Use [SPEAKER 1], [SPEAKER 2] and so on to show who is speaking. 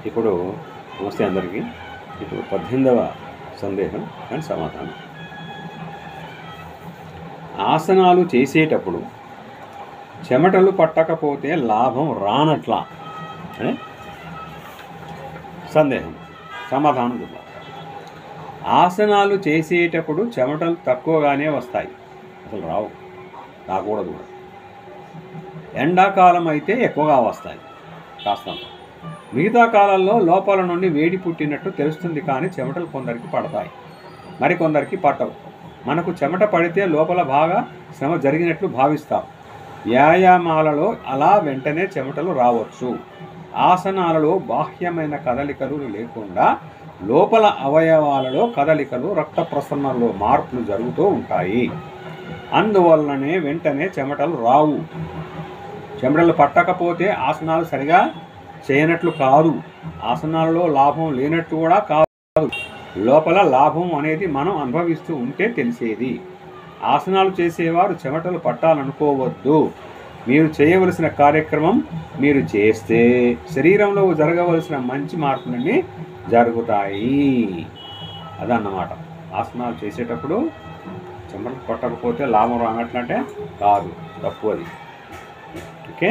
[SPEAKER 1] ఇప్పుడు నమస్తే అందరికీ. ఇప్పుడు 18వ సందేహం అండ్ సమాధానం. ఆసనాలు చేసేటప్పుడు చెమటలు పట్టకపోతే లాభం రానట్లా అని సందేహం. సమాధానం చూద్దాం. ఆసనాలు చేసేటప్పుడు చెమటలు తక్కువగానే వస్తాయి, అసలు రావు, రాకూడదు కూడా. ఎండాకాలం అయితే ఎక్కువగా వస్తాయి కాస్తంత. మిగతా కాలంలో లోపల నుండి వేడి పుట్టినట్టు తెలుస్తుంది, కానీ చెమటలు కొందరికి పడతాయి, మరికొందరికి పట్టవు. మనకు చెమట పడితే లోపల బాగా శ్రమ జరిగినట్లు భావిస్తాం. వ్యాయామాలలో అలా వెంటనే చెమటలు రావచ్చు. ఆసనాలలో బాహ్యమైన కదలికలు లేకుండా లోపల అవయవాలలో కదలికలు, రక్త ప్రసరణలో మార్పులు జరుగుతూ ఉంటాయి. అందువల్లనే వెంటనే చెమటలు రావు. చెమటలు పట్టకపోతే ఆసనాలు సరిగా చేయనట్లు కాదు, ఆసనాలలో లాభం లేనట్టు కూడా కాదు. లోపల లాభం అనేది మనం అనుభవిస్తూ ఉంటే తెలిసేది. ఆసనాలు చేసేవారు చెమటలు పట్టాలనుకోవద్దు. మీరు చేయవలసిన కార్యక్రమం మీరు చేస్తే శరీరంలో జరగవలసిన మంచి మార్పులన్నీ జరుగుతాయి. అదన్నమాట. ఆసనాలు చేసేటప్పుడు చెమటలు పట్టకపోతే లాభం రానట్లంటే కాదు, తప్పు అది. ఓకే.